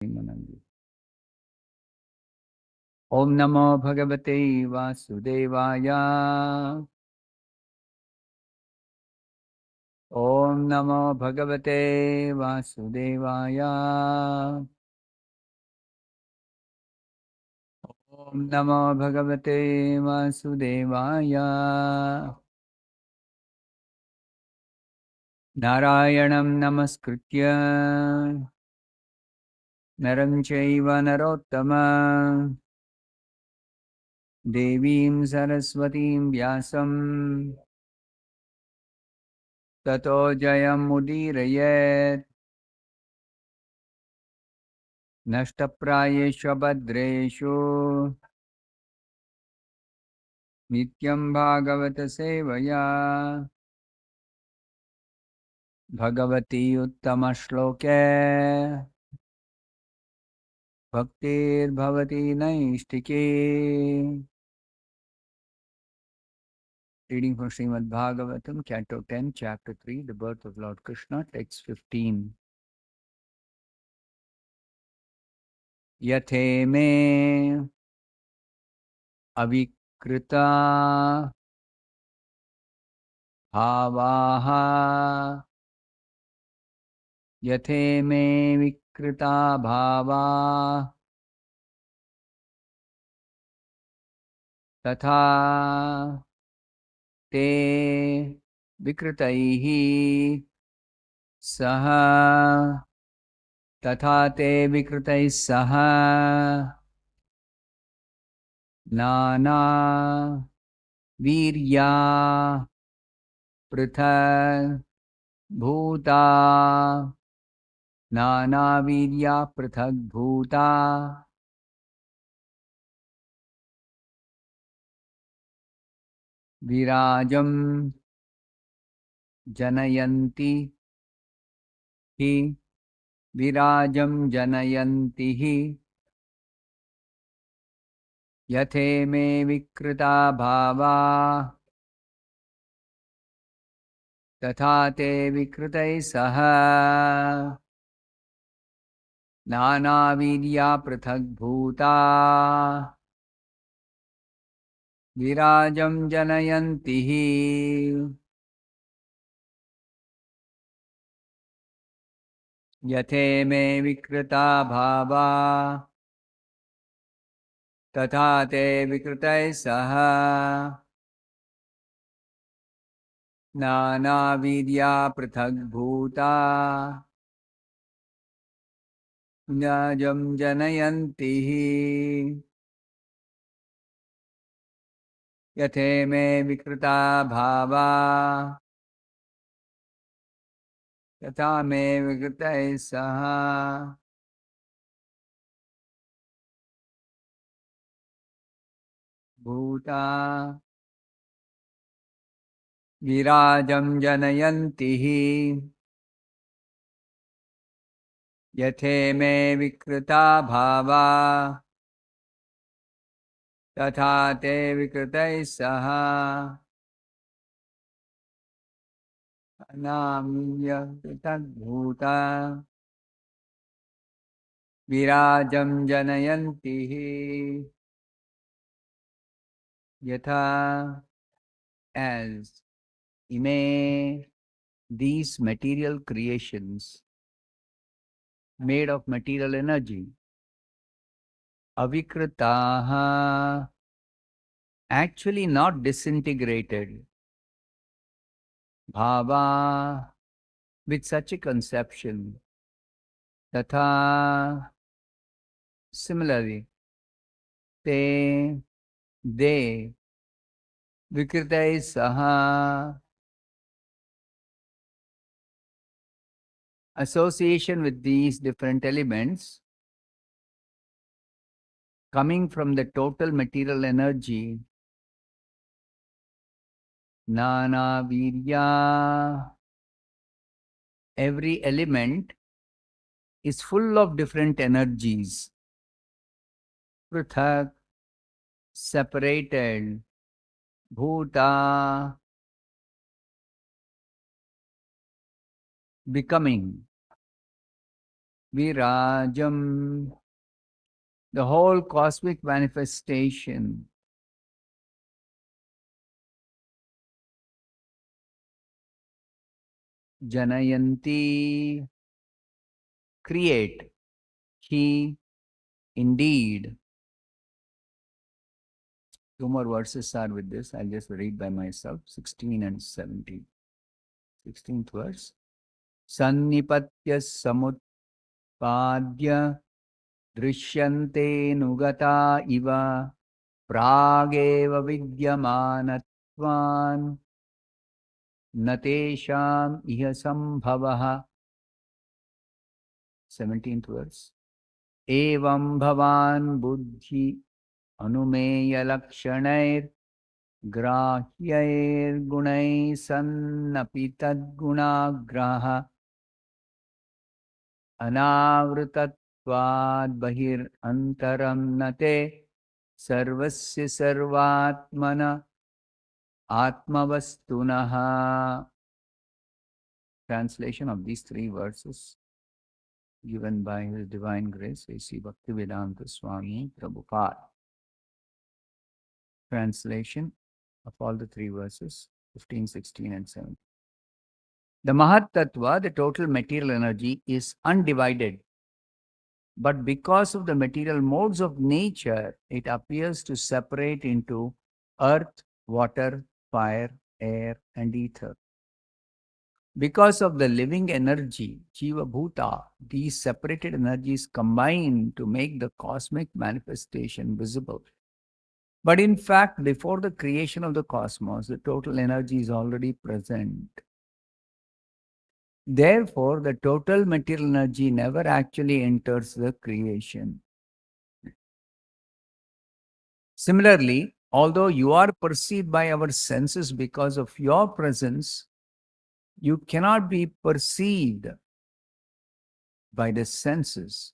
Om Namo Bhagavate Vasudevaya. Om Namo Bhagavate Vasudevaya. Om Namo Bhagavate Vasudevaya. Narayanam Namaskritya Naram Chaiva Narottama Devim Saraswatim Vyasam Tato Jayam Mudirayet Nashtaprayeshu Bhadreshu Nityam Bhagavata Sevaya Bhagavati Uttama Shloke Bhaktir Bhavati Naistike. Reading from Srimad Bhagavatam, Canto 10, Chapter 3, The Birth of Lord Krishna, Text 15. Yathe me avikrita bhavaha Yathe me vikrita bhava Tatha te vikritaihi saha Tatha te vikritais saha Nana virya prithak bhuta Nana virya prithak bhuta Virajam janayanti hi Virajam janayanti hi Yathe me vikrita bhava Tatha te vikritai saha Nana vidya prithak bhuta Virajam janayanti hi Yathe me vikrita bhava Tatha te vikritai saha Nana vidya prithak bhuta Virajam janayanti hi Yathe me vikrita bhava Yatha me vikritai saha Bhuta Virajam janayanti hi Yathe me vikrita bhava Tatha te vikritai saha Anamya kritak bhuta Virajam janayanti hi Yatha as ime these material creations made of material energy avikritaha actually not disintegrated bhava with such a conception tatha similarly te they vikritai saha association with these different elements coming from the total material energy Nana virya every element is full of different energies prithak separated bhuta becoming Virajam, the whole cosmic manifestation. Janayanti, create. He, indeed. Two more verses are with this. I'll just read by myself, 16 and 17. 16th verse. Sannipatya samutpadya drishyante nugata iva prageva vidyamanatvan natesham iha sambhavaha. 17th verse. Evam bhavan buddhi anumeya lakshanair grahyair gunai sannapi tadgunagraha anavrutatvad bahir antaram nate sarvasya sarvatmana atmavastunaha. Translation of these three verses given by His Divine Grace, A.C. Bhaktivedanta Swami Prabhupada. Translation of all the three verses, 15, 16 and 17. The Mahat Tattva, the total material energy, is undivided. But because of the material modes of nature, it appears to separate into earth, water, fire, air, and ether. Because of the living energy, Jiva Bhuta, these separated energies combine to make the cosmic manifestation visible. But in fact, before the creation of the cosmos, the total energy is already present. Therefore, the total material energy never actually enters the creation. Similarly, although you are perceived by our senses because of your presence, you cannot be perceived by the senses,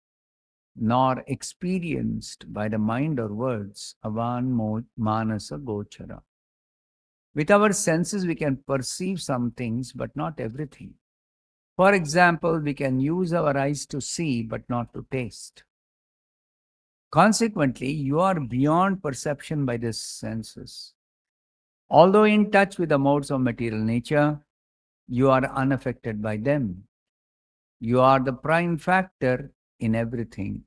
nor experienced by the mind or words, avan manasa gochara. With our senses, we can perceive some things, but not everything. For example, we can use our eyes to see, but not to taste. Consequently, you are beyond perception by the senses. Although in touch with the modes of material nature, you are unaffected by them. You are the prime factor in everything,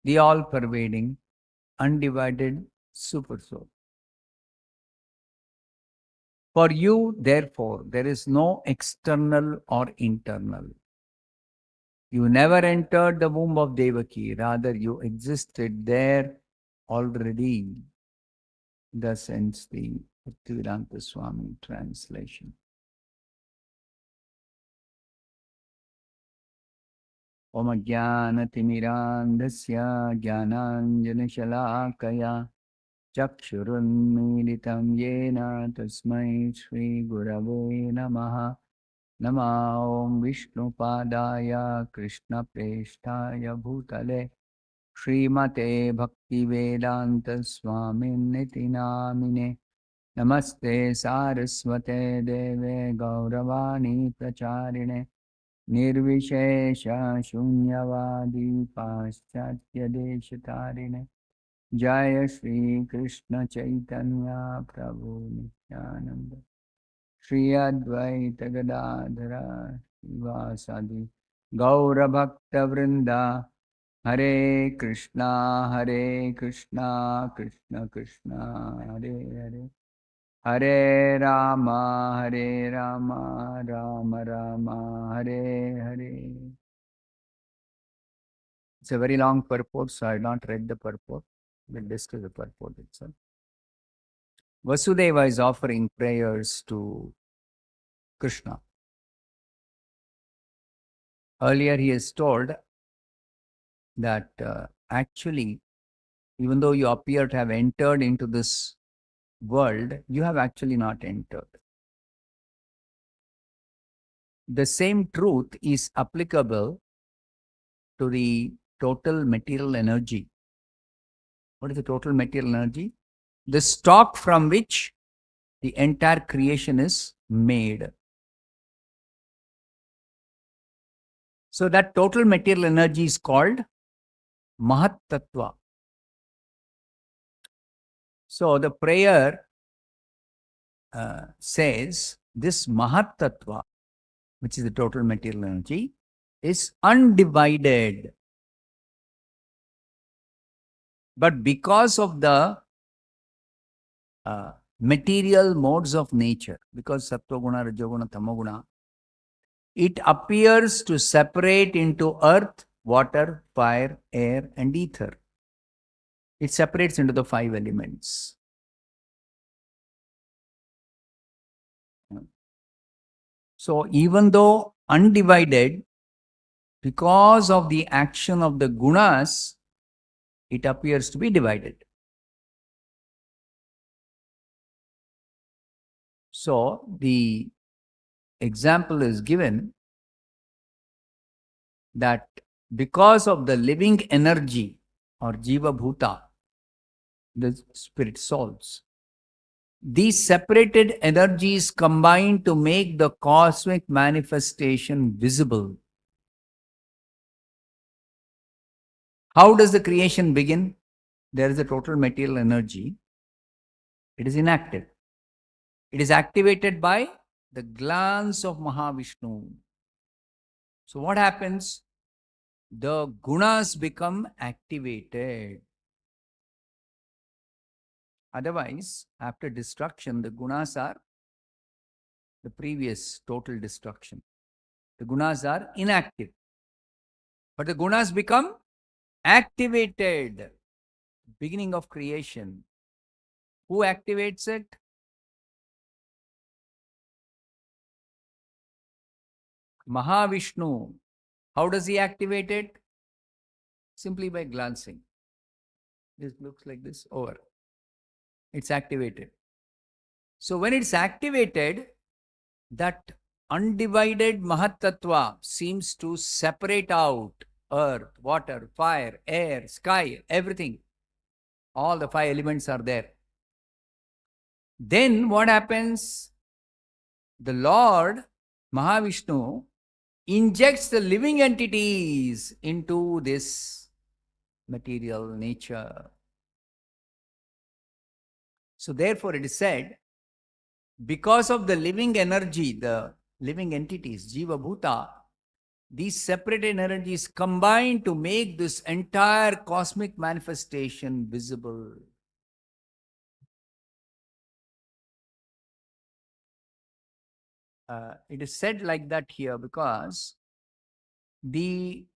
the all-pervading, undivided Supersoul. For you, therefore, there is no external or internal. You never entered the womb of Devaki, rather you existed there already. Thus ends the Bhaktivedanta Swami translation. Om Jnana-timirandhasya Jnananjana-shalakaya Chakshurunmilitam Yena Tasmai Shri Gurave Namaha. Nama Om Vishnupadaya Krishna Preshtaya Bhutale Srimate Bhaktivedanta Swami Niti Namine Namaste Saraswate Deve Gauravani Pracharine Nirvishesha Shunyavadi Paschatya Deshatarine Jaya Shri Krishna Chaitanya Prabhu Nityananda Shri Advaita Gadadhara Srivasadi Gaura Bhakta Vrinda Hare Krishna Krishna Krishna Hare Hare Hare Rama Rama Rama Hare Hare. It's a very long purport, so I have not read the purport. We'll discuss the purport itself. Vasudeva is offering prayers to Krishna. Earlier he has told that actually, even though you appear to have entered into this world, you have actually not entered. The same truth is applicable to the total material energy. What is the total material energy? The stock from which the entire creation is made. So that total material energy is called Mahat Tattva. So the prayer says this Mahat Tattva, which is the total material energy, is undivided. But because of the material modes of nature, because Sattva Guna, Rajoguna, Tamoguna, it appears to separate into earth, water, fire, air, and ether. It separates into the 5 elements. So even though undivided, because of the action of the gunas, it appears to be divided. So the example is given that because of the living energy or Jiva Bhuta, the spirit souls, these separated energies combine to make the cosmic manifestation visible. How does the creation begin? There is a total material energy. It is inactive. It is activated by the glance of Mahavishnu. So what happens? The gunas become activated. Otherwise, after destruction, the gunas are the previous total destruction. The gunas are inactive. But the gunas become activated. Beginning of creation. Who activates it? Mahavishnu. How does he activate it? Simply by glancing. This looks like this, over. It's activated. So when it's activated, that undivided Mahat Tattva seems to separate out earth, water, fire, air, sky, everything. All the 5 elements are there. Then what happens? The Lord, Mahavishnu, injects the living entities into this material nature. So therefore it is said, because of the living energy, the living entities, Jiva Bhuta, these separate energies combine to make this entire cosmic manifestation visible. It is said like that here because the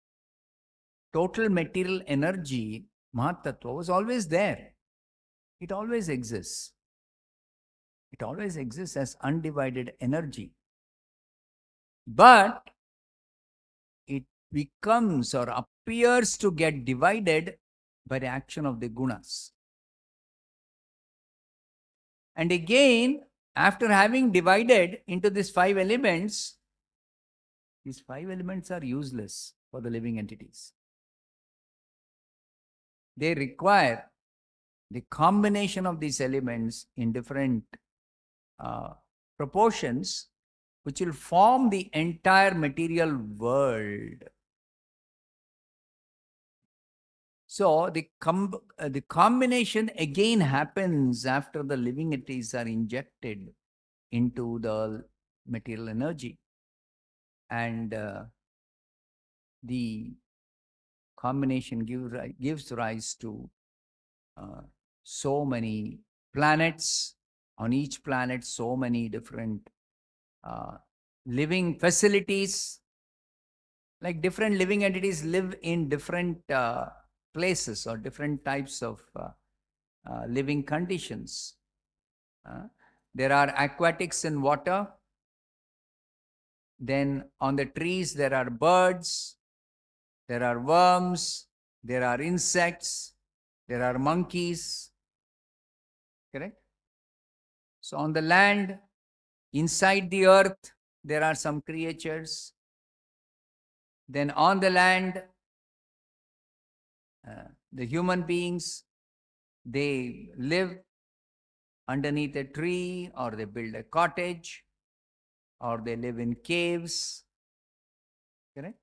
total material energy, Mahat Tattva, was always there. It always exists. It always exists as undivided energy. But it becomes or appears to get divided by the action of the gunas. And again, after having divided into these 5 elements, these 5 elements are useless for the living entities. They require the combination of these elements in different proportions, which will form the entire material world. So the combination again happens after the living entities are injected into the material energy. And the combination gives rise to so many planets. On each planet, so many different living facilities. Like different living entities live in different places or different types of living conditions. There are aquatics in water. Then on the trees, there are birds, there are worms, there are insects, there are monkeys. Correct? So on the land, inside the earth, there are some creatures. Then on the land, the human beings, they live underneath a tree, or they build a cottage, or they live in caves. Correct?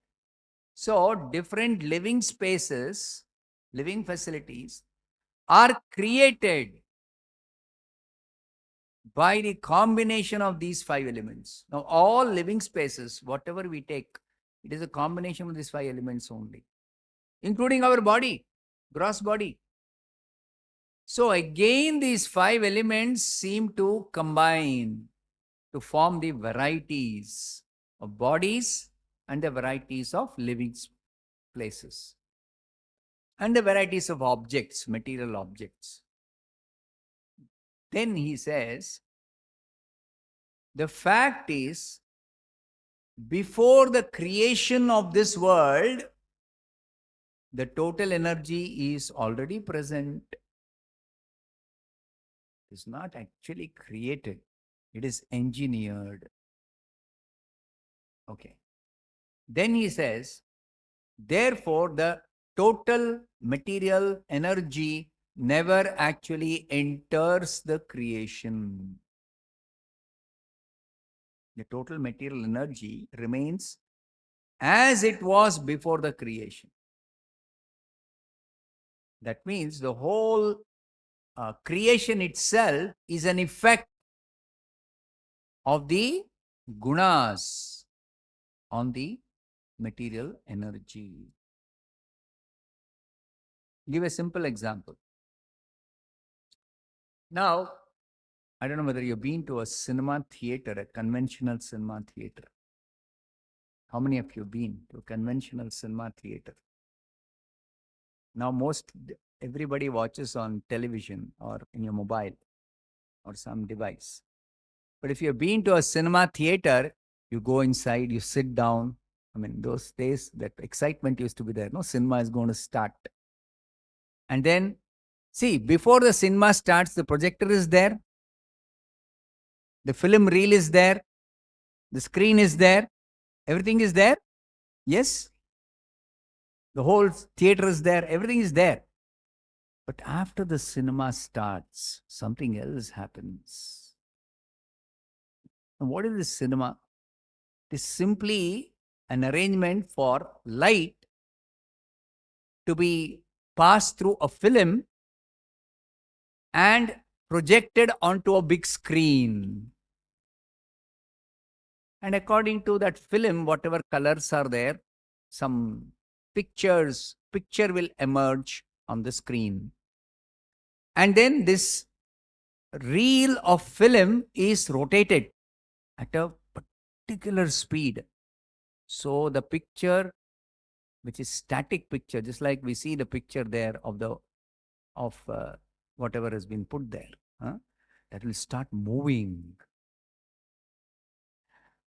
So, different living spaces, living facilities are created by the combination of these five elements. Now, all living spaces, whatever we take, it is a combination of these five elements only, including our body, gross body. So, again, these five elements seem to combine to form the varieties of bodies and the varieties of living places and the varieties of objects, material objects. Then he says, the fact is, before the creation of this world, the total energy is already present. It is not actually created, it is engineered. Okay. Then he says, therefore, the total material energy never actually enters the creation. The total material energy remains as it was before the creation. That means the whole creation itself is an effect of the gunas on the material energy. Give a simple example. Now, I don't know whether you've been to a cinema theater, a conventional cinema theater. How many of you have been to a conventional cinema theater? Now, everybody watches on television or in your mobile or some device. But if you've been to a cinema theater, you go inside, you sit down. I mean, those days, that excitement used to be there. No, cinema is going to start. And then, see, before the cinema starts, the projector is there. The film reel is there. The screen is there. Everything is there. Yes. The whole theater is there. Everything is there. But after the cinema starts, something else happens. And what is this cinema? It is simply an arrangement for light to be passed through a film and projected onto a big screen. And according to that film, whatever colors are there, some picture will emerge on the screen. And then this reel of film is rotated at a particular speed. So the picture, which is static picture, just like we see the picture there of whatever has been put there, that will start moving.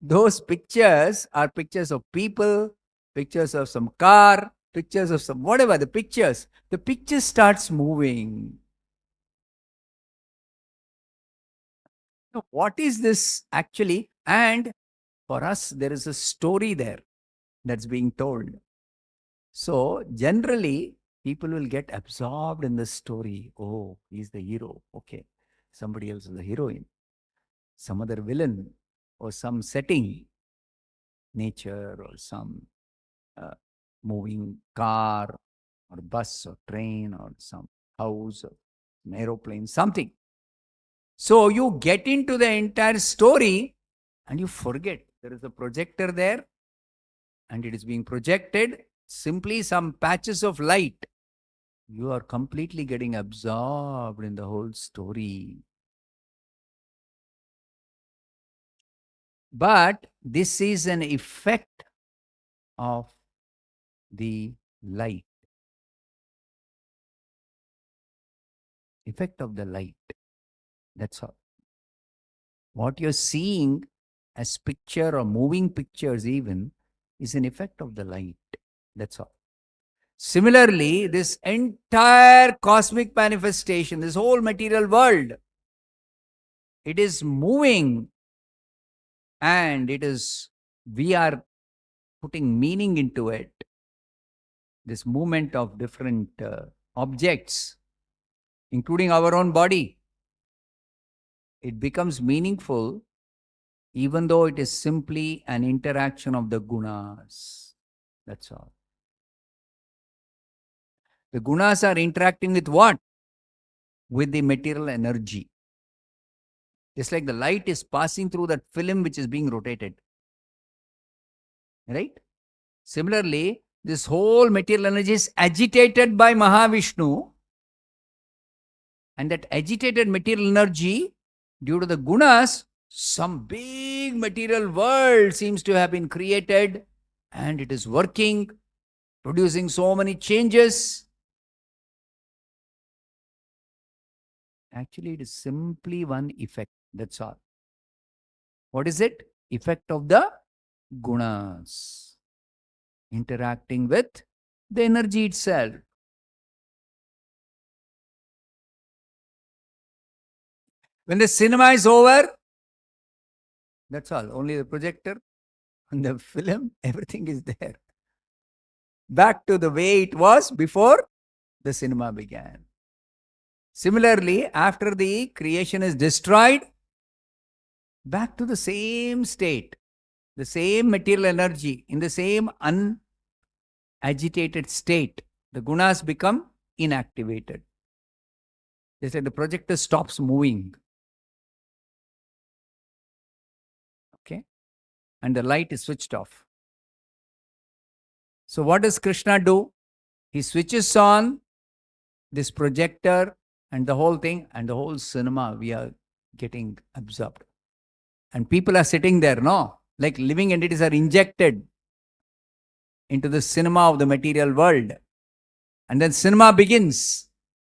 Those pictures are pictures of people, pictures of some car, pictures of some whatever, the picture starts moving. Now, what is this actually? And for us, there is a story there that's being told. So generally, people will get absorbed in the story. Oh, he's the hero. Okay. Somebody else is the heroine. Some other villain or some setting, nature or some moving car or bus or train or some house or an aeroplane, something. So you get into the entire story and you forget there is a projector there and it is being projected, simply some patches of light. You are completely getting absorbed in the whole story. But this is an effect of the light. Effect of the light. That's all. What you're seeing as picture or moving pictures even is an effect of the light. That's all. Similarly, this entire cosmic manifestation, this whole material world, it is moving and we are putting meaning into it. This movement of different objects, including our own body, it becomes meaningful even though it is simply an interaction of the gunas. That's all. The gunas are interacting with what? With the material energy. Just like the light is passing through that film which is being rotated. Right? Similarly, this whole material energy is agitated by Mahavishnu, and that agitated material energy, due to the gunas, some big material world seems to have been created, and it is working, producing so many changes. Actually, it is simply one effect. That's all. What is it? Effect of the gunas interacting with the energy itself. When the cinema is over, that's all. Only the projector and the film, everything is there. Back to the way it was before the cinema began. Similarly, after the creation is destroyed, back to the same state, the same material energy, in the same unagitated state, the gunas become inactivated. Just like the projector stops moving. Okay? And the light is switched off. So what does Krishna do? He switches on this projector and the whole thing, and the whole cinema, we are getting absorbed. And people are sitting there, no? Like living entities are injected into the cinema of the material world. And then cinema begins.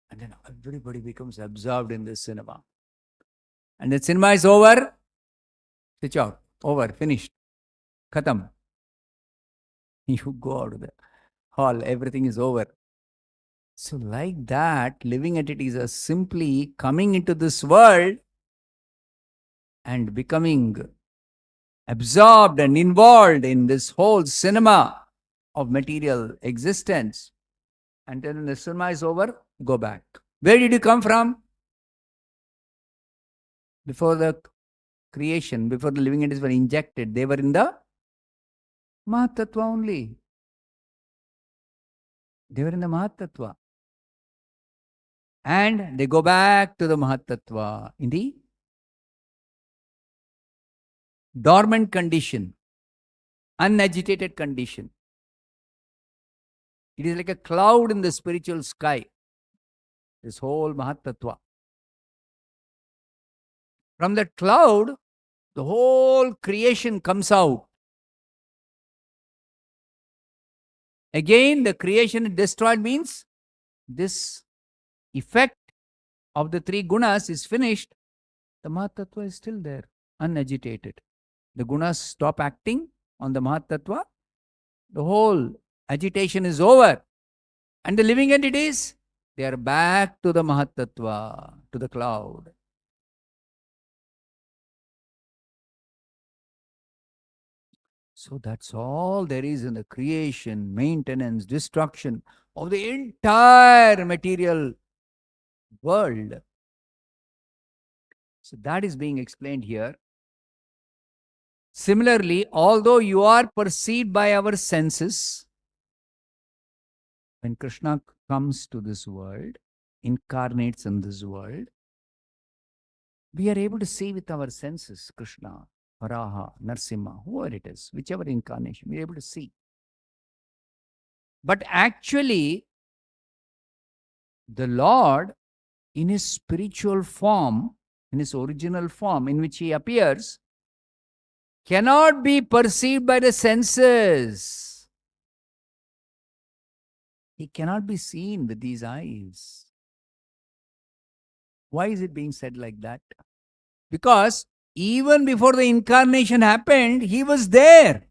And then everybody becomes absorbed in the cinema. And the cinema is over. Switch out. Over. Finished. Khatam. You go out of the hall. Everything is over. So like that, living entities are simply coming into this world and becoming absorbed and involved in this whole cinema of material existence. And then when the cinema is over, go back. Where did you come from? Before the creation, before the living entities were injected, they were in the Mahatattva only. They were in the Mahatattva. And they go back to the Mahatattva in the dormant condition, unagitated condition. It is like a cloud in the spiritual sky, this whole Mahatattva. From that cloud, the whole creation comes out. Again, the creation destroyed means this effect of the three gunas is finished. The Mahatattva is still there, unagitated. The gunas stop acting on the Mahatattva. The whole agitation is over. And the living entities, they are back to the Mahatattva, to the cloud. So that's all there is in the creation, maintenance, destruction of the entire material world. So that is being explained here. Similarly, although you are perceived by our senses, when Krishna comes to this world, incarnates in this world, we are able to see with our senses Krishna, Varaha, Narsimha, whoever it is, whichever incarnation, we are able to see. But actually, the Lord, in his spiritual form, in his original form in which he appears, cannot be perceived by the senses. He cannot be seen with these eyes. Why is it being said like that? Because even before the incarnation happened, he was there.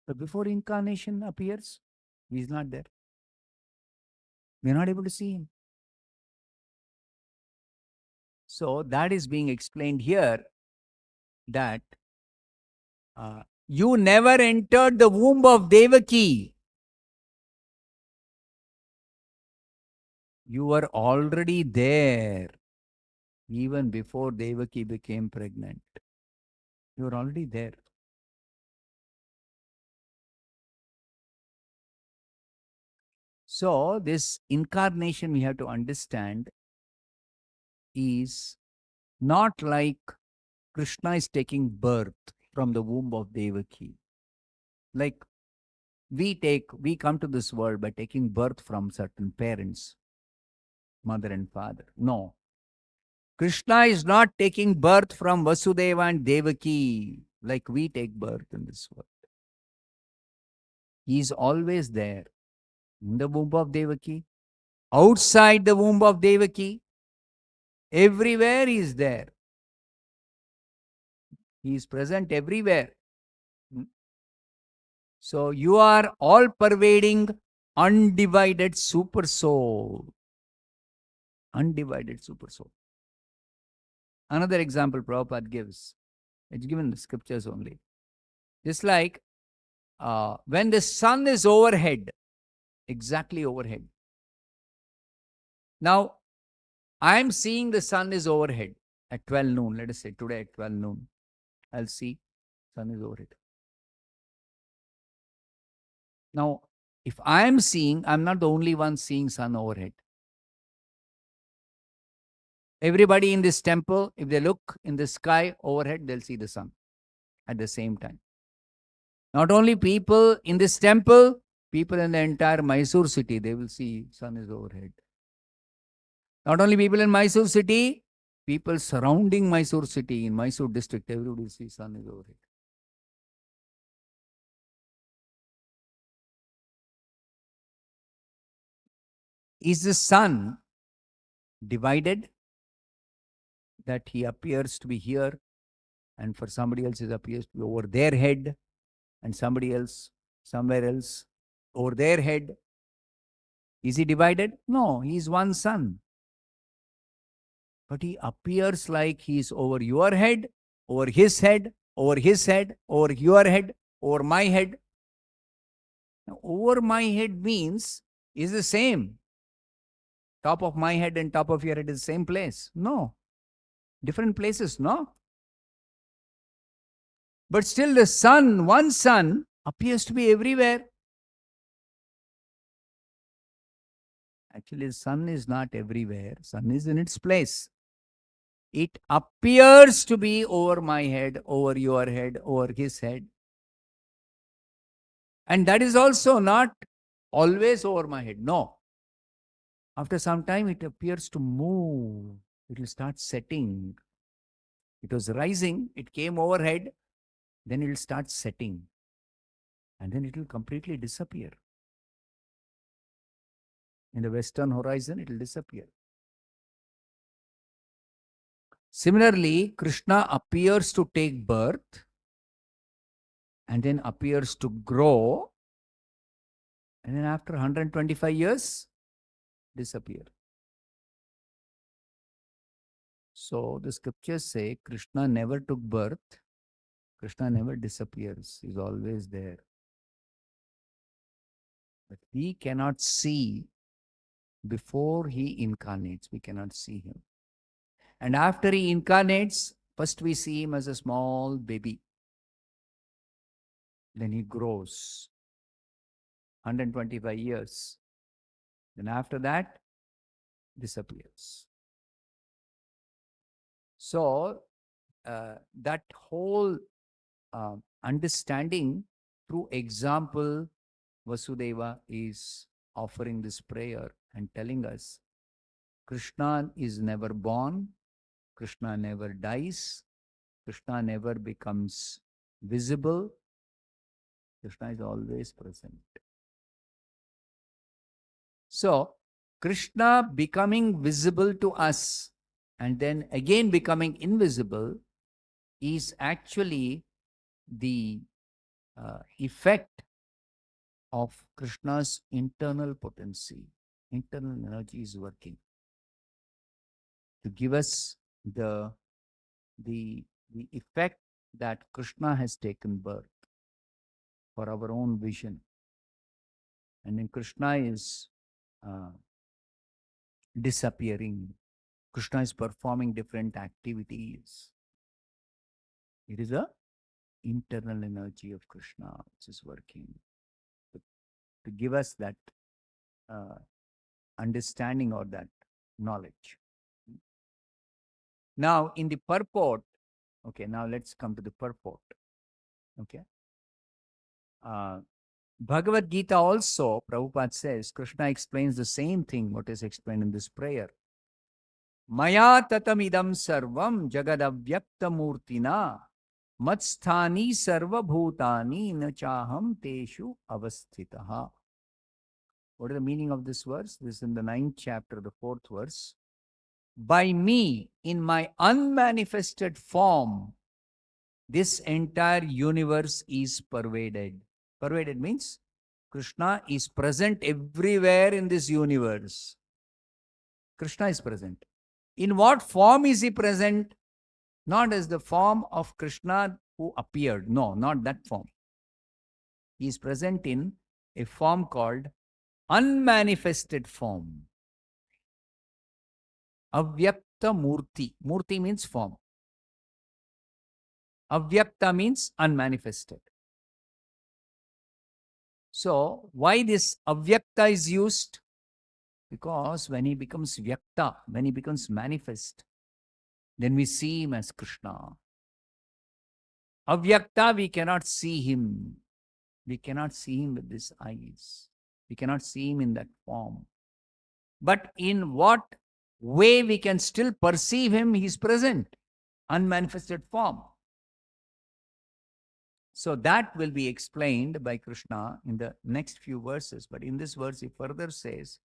But before incarnation appears, he is not there. We are not able to see him. So that is being explained here, that you never entered the womb of Devaki. You were already there even before Devaki became pregnant. You were already there. So, this incarnation we have to understand is not like Krishna is taking birth from the womb of Devaki. Like we come to this world by taking birth from certain parents, mother and father. No. Krishna is not taking birth from Vasudeva and Devaki like we take birth in this world. He is always there in the womb of Devaki, outside the womb of Devaki, everywhere he is there. He is present everywhere. So you are all pervading undivided super soul. Undivided super soul. Another example Prabhupada gives. It's given in the scriptures only. Just like when the sun is overhead, exactly overhead. Now, I'm seeing the sun is overhead at 12 noon. Let us say today at 12 noon. I'll see sun is overhead. Now, if I'm seeing, I'm not the only one seeing sun overhead. Everybody in this temple, if they look in the sky overhead, they'll see the sun at the same time. Not only people in this temple, people in the entire Mysore city, they will see sun is overhead. Not only people in Mysore city, people surrounding Mysore city, in Mysore district, everybody will see sun is overhead. Is the sun divided that he appears to be here and for somebody else it appears to be over their head and somebody else somewhere else over their head? Is he divided? No, he is one sun. But he appears like he is over your head, over his head, over his head, over your head, over my head. Now, over my head means is the same. Top of my head and top of your head is the same place. No. Different places, no? But still the sun, one sun, appears to be everywhere. Actually, the sun is not everywhere. Sun is in its place. It appears to be over my head, over your head, over his head. And that is also not always over my head. No. After some time, it appears to move. It will start setting. It was rising, it came overhead, then it will start setting. And then it will completely disappear. In the western horizon, it will disappear. Similarly, Krishna appears to take birth and then appears to grow, and then after 125 years, disappear. So the scriptures say Krishna never took birth, Krishna never disappears, he's always there. But we cannot see before he incarnates, we cannot see him. And after he incarnates, first we see him as a small baby. Then he grows 125 years. Then after that, disappears. So that whole understanding through example, Vasudeva is offering this prayer and telling us Krishna is never born, Krishna never dies, Krishna never becomes visible, Krishna is always present. So, Krishna becoming visible to us and then again becoming invisible is actually the effect of Krishna's internal potency. Internal energy is working to give us the effect that Krishna has taken birth for our own vision. And then Krishna is disappearing. Krishna is performing different activities. It is a internal energy of Krishna which is working to give us that uh, understanding or that knowledge. Now, in the purport, okay, now let's come to the purport. Okay. Bhagavad-gita also, Prabhupada says, Krishna explains the same thing what is explained in this prayer. Maya tatamidam sarvam jagadavyakta murtina matsthani sarva bhutani nachaham teshu avasthitaha. What is the meaning of this verse? This is in the 9th chapter, the 4th verse. By me, in my unmanifested form, this entire universe is pervaded. Pervaded means Krishna is present everywhere in this universe. Krishna is present. In what form is he present? Not as the form of Krishna who appeared. No, not that form. He is present in a form called unmanifested form. Avyakta murti. Murti means form. Avyakta means unmanifested. So, why this avyakta is used? Because when he becomes vyakta, when he becomes manifest, then we see him as Krishna. Avyakta, we cannot see him. We cannot see him with these eyes. We cannot see him in that form. But in what way we can still perceive him? He is present, unmanifested form. So that will be explained by Krishna in the next few verses. But in this verse, he further says,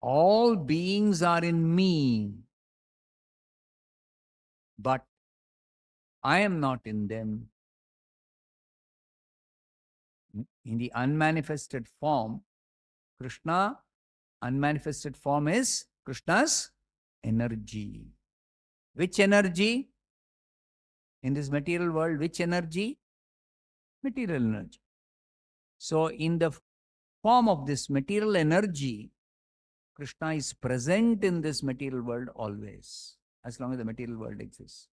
all beings are in me, but I am not in them. In the unmanifested form, Krishna, unmanifested form is Krishna's energy. Which energy? In this material world, which energy? Material energy. So, in the form of this material energy, Krishna is present in this material world always, as long as the material world exists.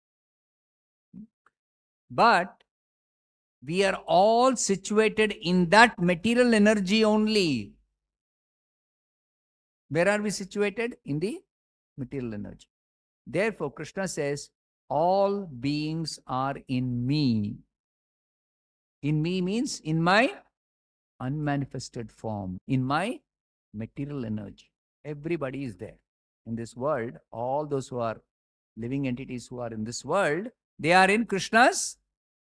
But we are all situated in that material energy only. Where are we situated? In the material energy. Therefore, Krishna says, all beings are in me. In me means in my unmanifested form, in my material energy. Everybody is there. In this world, all those who are living entities who are in this world, they are in Krishna's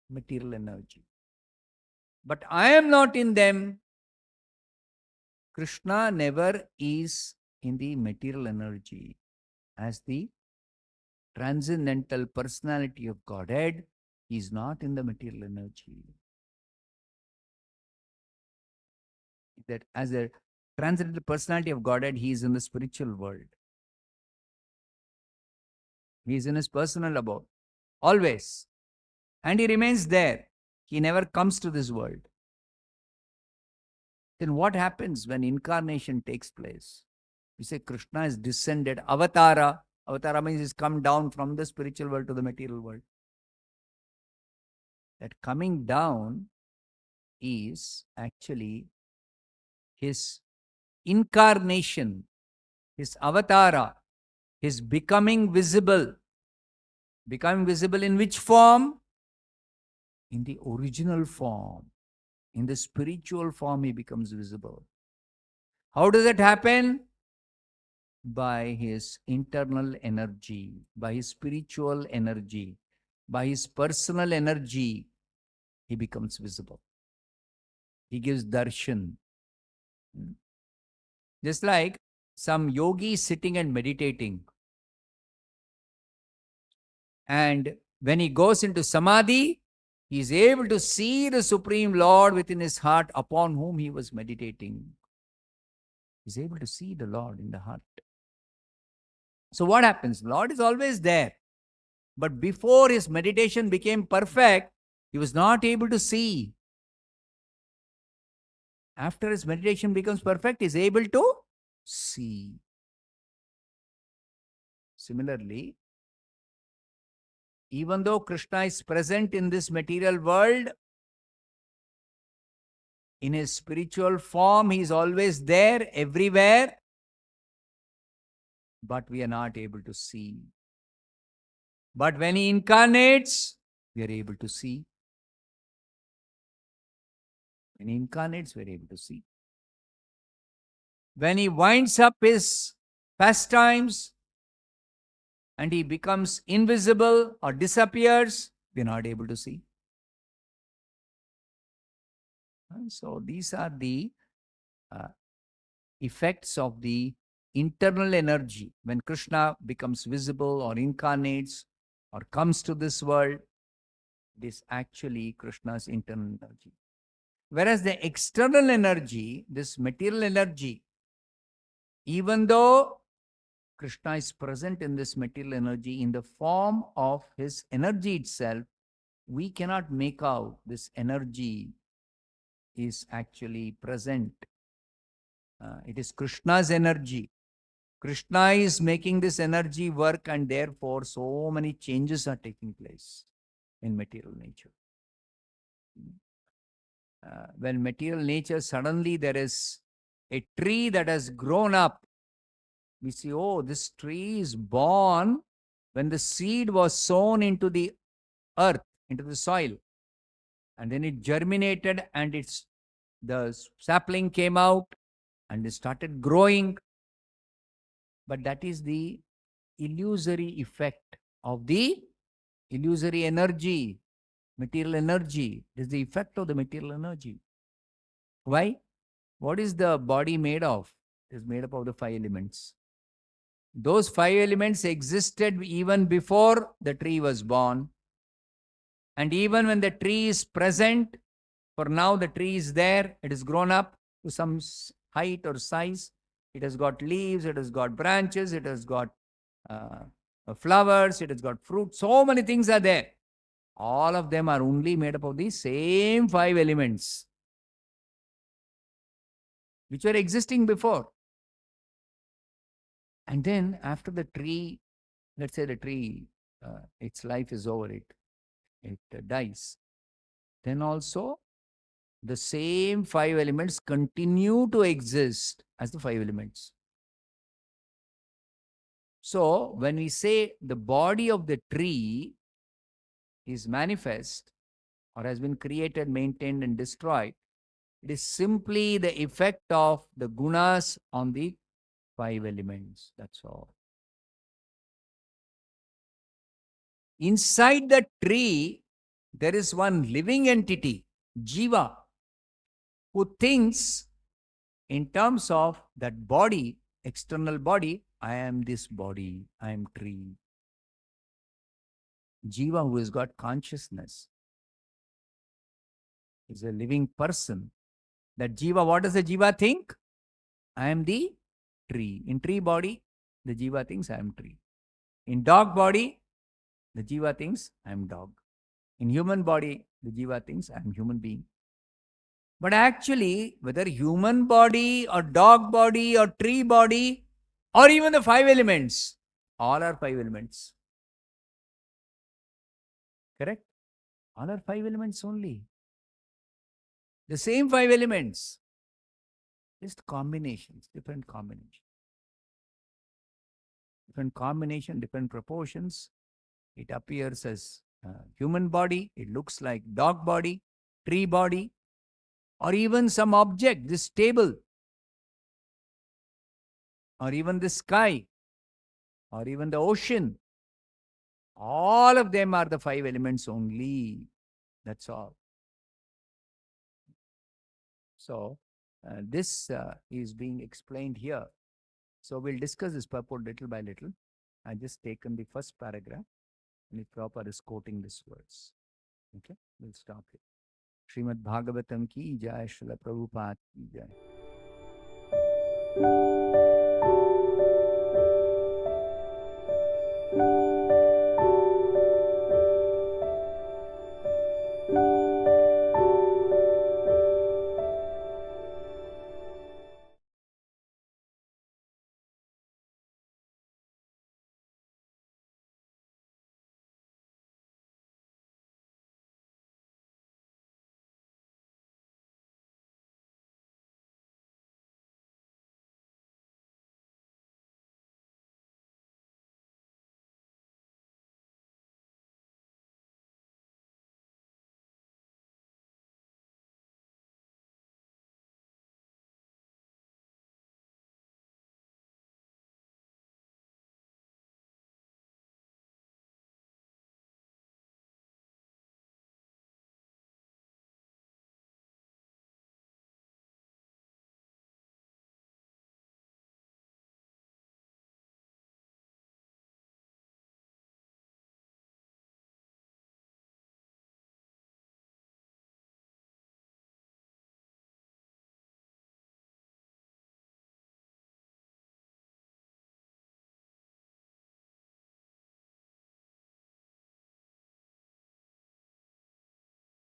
material energy. But I am not in them. Krishna never is in the material energy. As the transcendental personality of Godhead, he is not in the material energy. That as a transcendental personality of Godhead, he is in the spiritual world. He is in his personal abode, always. And he remains there. He never comes to this world. Then what happens when incarnation takes place? You say Krishna is descended, avatara. Avatara means he's come down from the spiritual world to the material world. That coming down is actually his incarnation, his avatara, his becoming visible. Becoming visible in which form? In the original form. In the spiritual form, he becomes visible. How does it happen? By his internal energy, by his spiritual energy, by his personal energy, he becomes visible. He gives darshan. Just like some yogi sitting and meditating. And when he goes into samadhi, he is able to see the Supreme Lord within his heart upon whom he was meditating. He is able to see the Lord in the heart. So what happens? Lord is always there. But before his meditation became perfect, he was not able to see. After his meditation becomes perfect, he is able to see. Similarly, even though Krishna is present in this material world, In his spiritual form, he is always there, everywhere, but we are not able to see. But when he incarnates, we are able to see. When he incarnates, we are able to see. When he winds up his pastimes and he becomes invisible or disappears, we are not able to see. And so these are the effects of the internal energy. When Krishna becomes visible or incarnates or comes to this world, it is actually Krishna's internal energy. Whereas the external energy, this material energy, even though Krishna is present in this material energy in the form of his energy itself, we cannot make out this energy is actually present. It is Krishna's energy. Krishna is making this energy work, and therefore so many changes are taking place in material nature. When material nature, suddenly there is a tree that has grown up. We see, oh, this tree is born when the seed was sown into the earth, into the soil. And then it germinated and the sapling came out and it started growing. But that is the illusory effect of the illusory energy, material energy. It is the effect of the material energy. Why? What is the body made of? It is made up of the 5 elements. Those 5 elements existed even before the tree was born. And even when the tree is present, for now the tree is there, it is grown up to some height or size. It has got leaves, it has got branches, it has got flowers, it has got fruit. So many things are there. All of them are only made up of the same 5 elements which were existing before. And then after the tree, let's say the tree, its life is over, it dies. Then also the same 5 elements continue to exist as the 5 elements. So when we say the body of the tree is manifest or has been created, maintained, and destroyed, it is simply the effect of the gunas on the 5 elements. That's all. Inside the tree, there is one living entity, Jiva, who thinks in terms of that body, external body. I am this body, I am tree. Jiva, who has got consciousness, is a living person. That Jiva, what does the Jiva think? I am the tree. In tree body, the Jiva thinks I am tree. In dog body, the Jiva thinks I am dog. In human body, the Jiva thinks I am human being. But actually, whether human body or dog body or tree body or even the 5 elements, all are 5 elements. Correct? All are 5 elements only. The same 5 elements. Just combinations, different combinations. Different combination, different proportions. It appears as human body. It looks like dog body, tree body, or even some object, this table, or even the sky, or even the ocean. All of them are the 5 elements only. That's all. So, this is being explained here. So, we'll discuss this purport little by little. I just taken the first paragraph and if Prabhupada is quoting this words. Okay, we'll stop here. Srimad Bhagavatam ki jai, Srila Prabhupada ki jai.